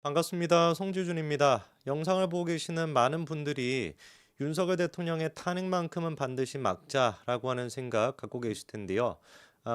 반갑습니다. 송지준입니다. 영상을 보고 계시는 많은 분들이 윤석열 대통령의 탄핵만큼은 반드시 막자라고 하는 생각 갖고 계실 텐데요.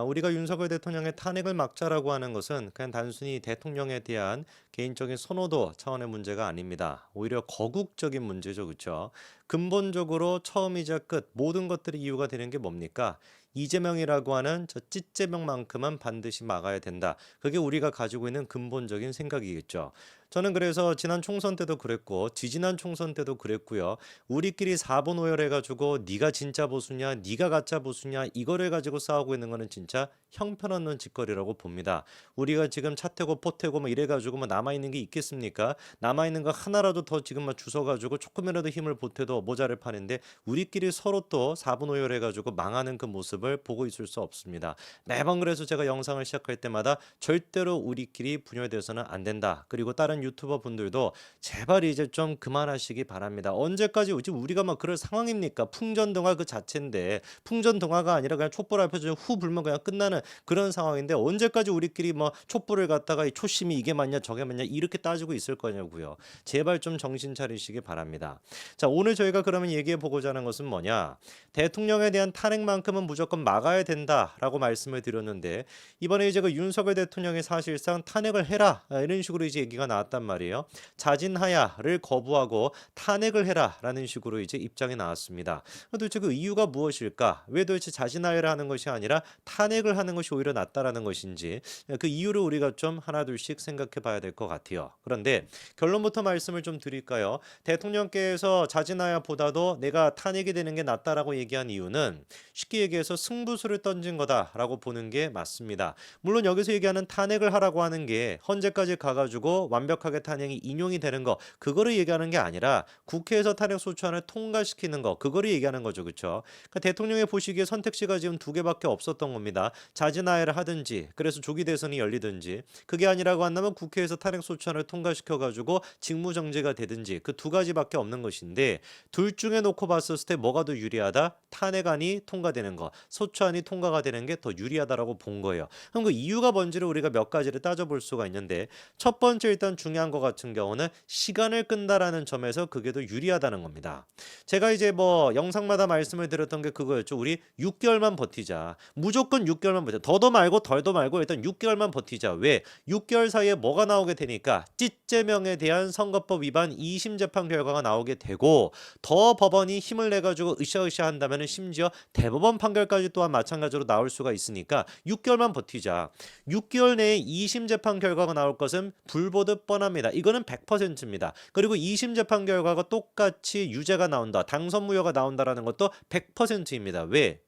우리가 윤석열 대통령의 탄핵을 막자라고 하는 것은 그냥 단순히 대통령에 대한 개인적인 선호도 차원의 문제가 아닙니다. 오히려 거국적인 문제죠, 그렇죠? 근본적으로 처음이자 끝 모든 것들이 이유가 되는 게 뭡니까? 이재명이라고 하는 저 찌재명만큼은 반드시 막아야 된다. 그게 우리가 가지고 있는 근본적인 생각이겠죠. 저는 그래서 지난 총선 때도 그랬고 지지난 총선 때도 그랬고요. 우리끼리 사본 오열해가지고 네가 진짜 보수냐, 네가 가짜 보수냐 이거를 가지고 싸우고 있는 거는 진짜 형편없는 짓거리라고 봅니다. 우리가 지금 차태고 포태고 뭐 이래가지고 뭐 남아 있는 게 있겠습니까? 남아 있는 거 하나라도 더 지금 막 주워가지고 조금이라도 힘을 보태도 모자를 파는데 우리끼리 서로 또 사분 오열해가지고 망하는 그 모습을 보고 있을 수 없습니다. 매번 그래서 제가 영상을 시작할 때마다 절대로 우리끼리 분열돼서는 안 된다. 그리고 다른 유튜버 분들도 제발 이제 좀 그만하시기 바랍니다. 언제까지 지금 우리가 막 그럴 상황입니까? 풍전등화 그 자체인데 풍전등화가 아니라 그냥 촛불 앞에서 후 불면 그냥 끝나는 그런 상황인데 언제까지 우리끼리 뭐 촛불을 갖다가 이 초심이 이게 맞냐 저게 맞냐 이렇게 따지고 있을 거냐고요. 제발 좀 정신 차리시기 바랍니다. 자, 오늘 저희가 그러면 얘기해 보고자 하는 것은 뭐냐? 대통령에 대한 탄핵만큼은 무조건 막아야 된다라고 말씀을 드렸는데 이번에 이제 그 윤석열 대통령이 사실상 탄핵을 해라 이런 식으로 이제 얘기가 나왔단 말이에요. 자진하야를 거부하고 탄핵을 해라라는 식으로 이제 입장이 나왔습니다. 도대체 그 이유가 무엇일까? 왜 도대체 자진하야를 하는 것이 아니라 탄핵을 하는 것이 오히려 낫다라는 것인지 그 이유를 우리가 좀 하나둘씩 생각해 봐야 될 것 같아요. 그런데 결론부터 말씀을 좀 드릴까요? 대통령께서 자진하야보다도 내가 탄핵이 되는 게 낫다라고 얘기한 이유는 쉽게 얘기해서 승부수를 던진 거다라고 보는 게 맞습니다. 물론 여기서 얘기하는 탄핵을 하라고 하는 게 헌재까지 가가지고 완벽하게 탄핵이 인용이 되는 거 그거를 얘기하는 게 아니라 국회에서 탄핵 소추안을 통과시키는 거 그거를 얘기하는 거죠, 그렇죠? 그러니까 대통령이 보시기에 선택지가 지금 두 개밖에 없었던 겁니다. 자진하야를 하든지 그래서 조기 대선이 열리든지 그게 아니라고 한다면 국회에서 탄핵 소추안을 통과시켜가지고 직무정지가 되든지 그 두 가지밖에 없는 것인데 둘 중에 놓고 봤을 때 뭐가 더 유리하다? 탄핵안이 통과되는 거, 소추안이 통과가 되는 게 더 유리하다라고 본 거예요. 그럼 그 이유가 뭔지를 우리가 몇 가지를 따져볼 수가 있는데 첫 번째 일단 중요한 것 같은 경우는 시간을 끈다라는 점에서 그게 더 유리하다는 겁니다. 제가 이제 뭐 영상마다 말씀을 드렸던 게 그거였죠. 우리 6개월만 버티자. 무조건 6개월만 버티자. 더도 말고 덜도 말고 일단 6개월만 버티자. 왜? 6개월 사이에 뭐가 나오게 되니까 찌재명에 대한 선거법 위반 2심 재판 결과가 나오게 되고 더 법원이 힘을 내가지고 으쌰으쌰 한다면 심지어 대법원 판결까지 또한 마찬가지로 나올 수가 있으니까 6개월만 버티자. 6개월 내에 2심 재판 결과가 나올 것은 불보듯 뻔합니다. 이거는 100%입니다. 그리고 2심 재판 결과가 똑같이 유죄가 나온다. 당선 무효가 나온다라는 것도 100%입니다. 왜?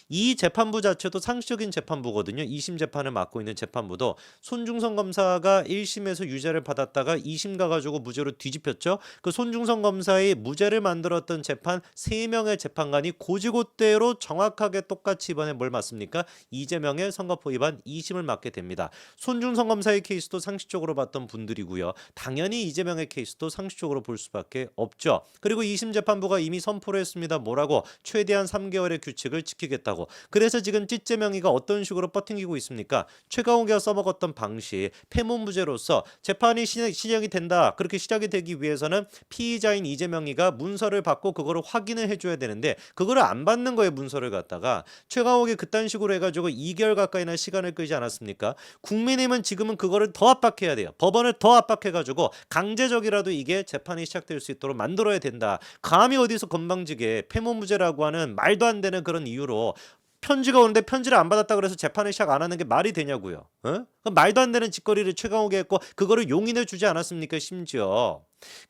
이 재판부 자체도 상식적인 재판부거든요. 2심 재판을 맡고 있는 재판부도 손중성 검사가 1심에서 유죄를 받았다가 2심 가가지고 무죄로 뒤집혔죠. 그 손중성 검사의 무죄를 만들었던 재판 3명의 재판관이 고지고대로 정확하게 똑같이 이번에 뭘 맡습니까? 이재명의 선거법 위반 2심을 맡게 됩니다. 손중성 검사의 케이스도 상식적으로 봤던 분들이고요. 당연히 이재명의 케이스도 상식적으로 볼 수밖에 없죠. 그리고 2심 재판부가 이미 선포를 했습니다. 뭐라고? 최대한 3개월의 규칙을 지키겠다고. 그래서 지금 찌재명이가 어떤 식으로 버팅기고 있습니까? 최강욱이가 써먹었던 방식 폐문부제로서 재판이 시작이 된다. 그렇게 시작이 되기 위해서는 피의자인 이재명이가 문서를 받고 그거를 확인을 해줘야 되는데 그거를 안 받는 거예요. 문서를 갖다가 최강욱이 그딴 식으로 해가지고 2개월 가까이나 시간을 끌지 않았습니까? 국민의힘은 지금은 그거를 더 압박해야 돼요. 법원을 더 압박해가지고 강제적이라도 이게 재판이 시작될 수 있도록 만들어야 된다. 감히 어디서 건방지게 폐문부제라고 하는 말도 안 되는 그런 이유로 편지가 오는데 편지를 안 받았다 그래서 재판을 시작 안 하는 게 말이 되냐고요. 말도 안 되는 짓거리를 최강욱이 했고 그거를 용인해 주지 않았습니까? 심지어.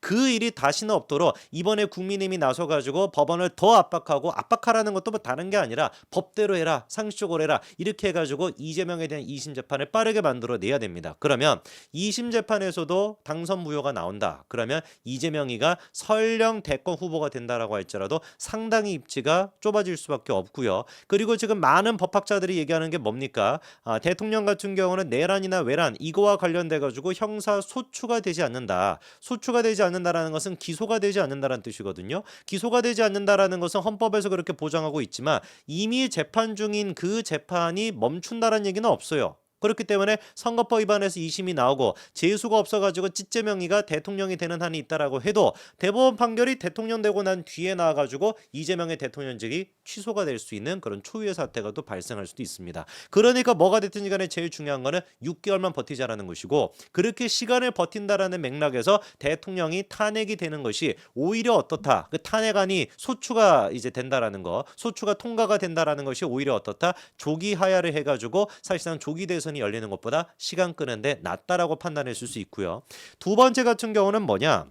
그 일이 다시는 없도록 이번에 국민의힘이 나서가지고 법원을 더 압박하고 압박하라는 것도 뭐 다른 게 아니라 법대로 해라 상식적으로 해라 이렇게 해가지고 이재명에 대한 2심 재판을 빠르게 만들어내야 됩니다. 그러면 2심 재판에서도 당선 무효가 나온다. 그러면 이재명이가 설령 대권 후보가 된다라고 할지라도 상당히 입지가 좁아질 수밖에 없고요. 그리고 지금 많은 법학자들이 얘기하는 게 뭡니까? 대통령 같은 경우는 내란이나 외란 이거와 관련돼가지고 형사 소추가 되지 않는다. 소추가 되지 않는다라는 것은 기소가 되지 않는다라는 뜻이거든요. 기소가 되지 않는다라는 것은 헌법에서 그렇게 보장하고 있지만 이미 재판 중인 그 재판이 멈춘다라는 얘기는 없어요. 그렇기 때문에 선거법 위반해서 2심이 나오고 재수가 없어가지고 찌재명이가 대통령이 되는 한이 있다라고 해도 대법원 판결이 대통령 되고 난 뒤에 나와가지고 이재명의 대통령직이 취소가 될 수 있는 그런 초유의 사태가 또 발생할 수도 있습니다. 그러니까 뭐가 됐든지 간에 제일 중요한 거는 6개월만 버티자라는 것이고, 그렇게 시간을 버틴다라는 맥락에서 대통령이 탄핵이 되는 것이 오히려 어떻다, 그 탄핵안이 소추가 이제 된다라는 거, 소추가 통과가 된다라는 것이 오히려 어떻다, 조기 하야를 해가지고 사실상 조기 대선이 열리는 것보다 시간 끄는데 낫다라고 판단했을 수 있고요. 두 번째 같은 경우는 뭐냐,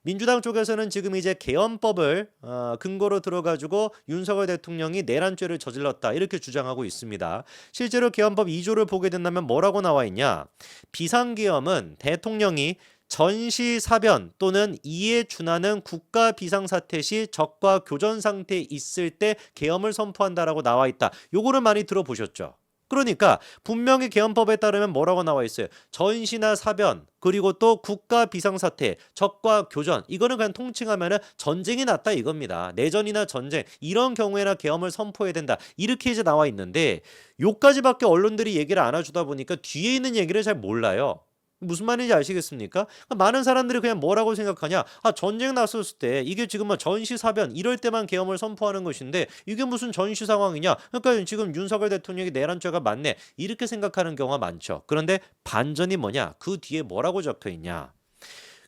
민주당 쪽에서는 지금 이제 개헌법을 근거로 들어가지고 윤석열 대통령이 내란죄를 저질렀다 이렇게 주장하고 있습니다. 실제로 개헌법 2조를 보게 된다면 뭐라고 나와 있냐, 비상계엄은 대통령이 전시사변 또는 이에 준하는 국가 비상사태 시 적과 교전 상태에 있을 때 계엄을 선포한다라고 나와 있다. 요거를 많이 들어보셨죠? 그러니까 분명히 개헌법에 따르면 뭐라고 나와 있어요? 전시나 사변, 그리고 또 국가 비상사태, 적과 교전, 이거는 그냥 통칭하면은 전쟁이 났다 이겁니다. 내전이나 전쟁 이런 경우에나 계엄을 선포해야 된다 이렇게 이제 나와 있는데, 요까지밖에 언론들이 얘기를 안 해주다 보니까 뒤에 있는 얘기를 잘 몰라요. 무슨 말인지 아시겠습니까? 많은 사람들이 그냥 뭐라고 생각하냐, 전쟁 났었을 때 이게 지금 뭐 전시사변 이럴 때만 계엄을 선포하는 것인데 이게 무슨 전시 상황이냐, 그러니까 지금 윤석열 대통령이 내란죄가 맞네 이렇게 생각하는 경우가 많죠. 그런데 반전이 뭐냐, 그 뒤에 뭐라고 적혀 있냐,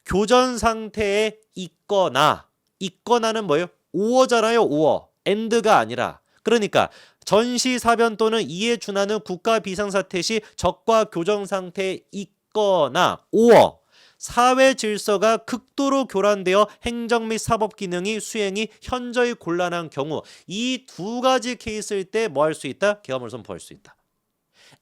교전 상태에 있거나는 뭐예요? 오어잖아요. 오어, 엔드가 아니라. 그러니까 전시사변 또는 이에 준하는 국가 비상사태 시 적과 교전 상태에 있거나, 5어 사회 질서가 극도로 교란되어 행정 및 사법 기능이 수행이 현저히 곤란한 경우, 이 두 가지 케이스일 때 뭐 할 수 있다? 계엄을 선포할 수 있다.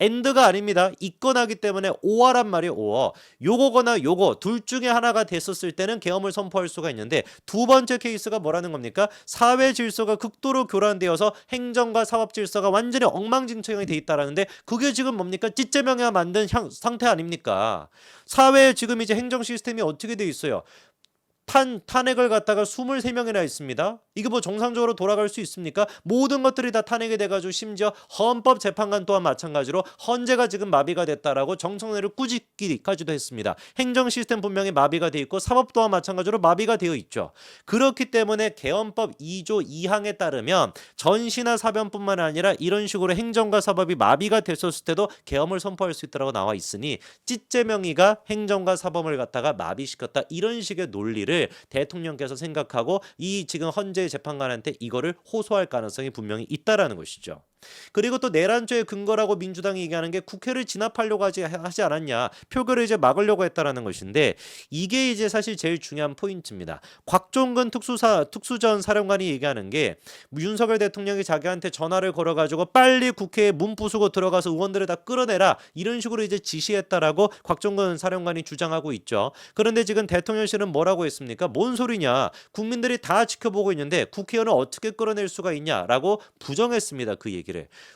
엔드가 아닙니다. 있거나기 때문에 오어란 말이 오어. 요거거나 요거 둘 중에 하나가 됐었을 때는 계엄을 선포할 수가 있는데, 두 번째 케이스가 뭐라는 겁니까? 사회 질서가 극도로 교란되어서 행정과 사법 질서가 완전히 엉망진창이 돼 있다라는데, 그게 지금 뭡니까? 찌재명이가 만든 상태 아닙니까? 사회에 지금 이제 행정 시스템이 어떻게 돼 있어요? 탄핵을 갖다가 23명이나 있습니다. 이게 뭐 정상적으로 돌아갈 수 있습니까? 모든 것들이 다 탄핵이 돼가지고 심지어 헌법재판관 또한 마찬가지로 헌재가 지금 마비가 됐다라고 정청래를 꾸짖기까지도 했습니다. 행정 시스템 분명히 마비가 돼 있고 사법 또한 마찬가지로 마비가 되어 있죠. 그렇기 때문에 개헌법 2조 2항에 따르면 전시나 사변뿐만 아니라 이런 식으로 행정과 사법이 마비가 됐었을 때도 계엄을 선포할 수 있다고 나와 있으니, 찌재명이가 행정과 사법을 갖다가 마비시켰다 이런 식의 논리를 대통령께서 생각하고 이 지금 헌재 재판관한테 이거를 호소할 가능성이 분명히 있다라는 것이죠. 그리고 또 내란죄의 근거라고 민주당이 얘기하는 게 국회를 진압하려고 하지 않았냐, 표결을 이제 막으려고 했다라는 것인데, 이게 이제 사실 제일 중요한 포인트입니다. 곽종근 특수전 사령관이 얘기하는 게, 윤석열 대통령이 자기한테 전화를 걸어가지고 빨리 국회에 문 부수고 들어가서 의원들을 다 끌어내라 이런 식으로 이제 지시했다라고 곽종근 사령관이 주장하고 있죠. 그런데 지금 대통령실은 뭐라고 했습니까? 뭔 소리냐, 국민들이 다 지켜보고 있는데 국회의원을 어떻게 끌어낼 수가 있냐라고 부정했습니다. 그 얘기를.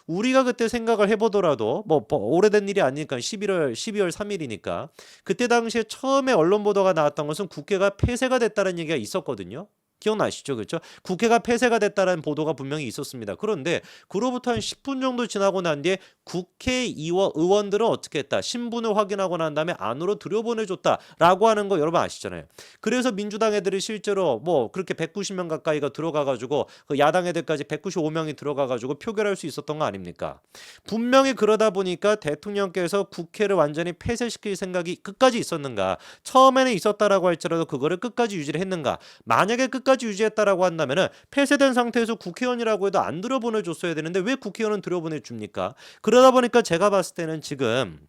우리가 그때 생각을 해보더라도 뭐 오래된 일이 아니니까 12월 3일이니까 그때 당시에 처음에 언론 보도가 나왔던 것은 국회가 폐쇄가 됐다는 얘기가 있었거든요. 기억나시죠? 그렇죠? 국회가 폐쇄가 됐다는 보도가 분명히 있었습니다. 그런데 그로부터 한 10분 정도 지나고 난 뒤에 의원들은 어떻게 했다? 신분을 확인하고 난 다음에 안으로 들여보내줬다라고 하는 거 여러분 아시잖아요. 그래서 민주당 애들이 실제로 뭐 그렇게 190명 가까이가 들어가가지고 그 야당 애들까지 195명이 들어가가지고 표결할 수 있었던 거 아닙니까? 분명히 그러다 보니까 대통령께서 국회를 완전히 폐쇄시킬 생각이 끝까지 있었는가? 처음에는 있었다라고 할지라도 그거를 끝까지 유지를 했는가? 만약에 끝까지 유지했다라고 한다면은 폐쇄된 상태에서 국회의원이라고 해도 안 들여보내줬어야 되는데 왜 국회의원은 들여보내줍니까? 그러다 보니까 제가 봤을 때는 지금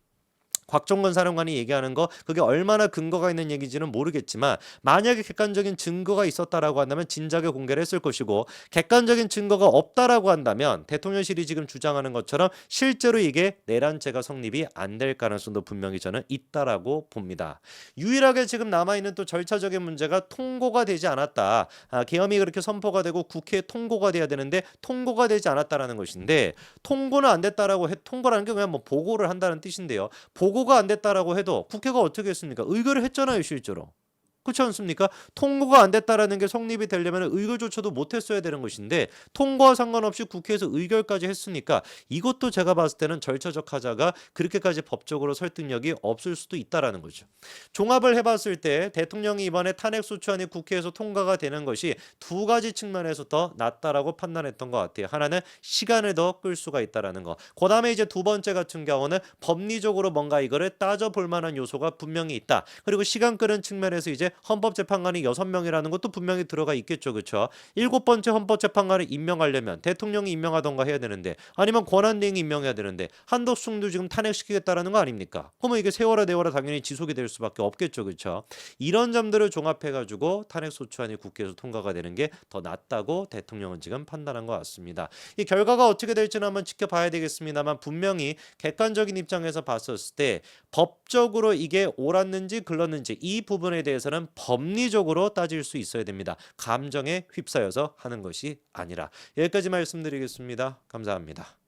곽종건 사령관이 얘기하는 거 그게 얼마나 근거가 있는 얘기인지는 모르겠지만, 만약에 객관적인 증거가 있었다라고 한다면 진작에 공개를 했을 것이고, 객관적인 증거가 없다라고 한다면 대통령실이 지금 주장하는 것처럼 실제로 이게 내란죄가 성립이 안 될 가능성도 분명히 저는 있다라고 봅니다. 유일하게 지금 남아있는 또 절차적인 문제가 통고가 되지 않았다. 계엄이 그렇게 선포가 되고 국회에 통고가 돼야 되는데 통고가 되지 않았다라는 것인데, 통고는 안 됐다라고 통고라는 게 그냥 뭐 보고를 한다는 뜻인데요. 보고가 안 됐다라고 해도 국회가 어떻게 했습니까? 의결을 했잖아요, 실제로. 그렇지 않습니까? 통과가 안 됐다라는 게 성립이 되려면 의결조차도 못했어야 되는 것인데 통과와 상관없이 국회에서 의결까지 했으니까 이것도 제가 봤을 때는 절차적 하자가 그렇게까지 법적으로 설득력이 없을 수도 있다라는 거죠. 종합을 해봤을 때 대통령이 이번에 탄핵소추안이 국회에서 통과가 되는 것이 두 가지 측면에서 더 낫다라고 판단했던 것 같아요. 하나는 시간을 더 끌 수가 있다라는 거. 그다음에 이제 두 번째 같은 경우는 법리적으로 뭔가 이거를 따져볼 만한 요소가 분명히 있다. 그리고 시간 끄는 측면에서 이제 헌법재판관이 6명이라는 것도 분명히 들어가 있겠죠. 그렇죠? 일곱 번째 헌법재판관을 임명하려면 대통령이 임명하던가 해야 되는데 아니면 권한대행이 임명해야 되는데 한덕수도 지금 탄핵시키겠다라는 거 아닙니까? 그러면 이게 세월아 내월아 당연히 지속이 될 수밖에 없겠죠. 그렇죠? 이런 점들을 종합해가지고 탄핵소추안이 국회에서 통과가 되는 게 더 낫다고 대통령은 지금 판단한 것 같습니다. 이 결과가 어떻게 될지는 한번 지켜봐야 되겠습니다만 분명히 객관적인 입장에서 봤었을 때 법적으로 이게 옳았는지 글렀는지 이 부분에 대해서는 법리적으로 따질 수 있어야 됩니다. 감정에 휩싸여서 하는 것이 아니라. 여기까지 말씀드리겠습니다. 감사합니다.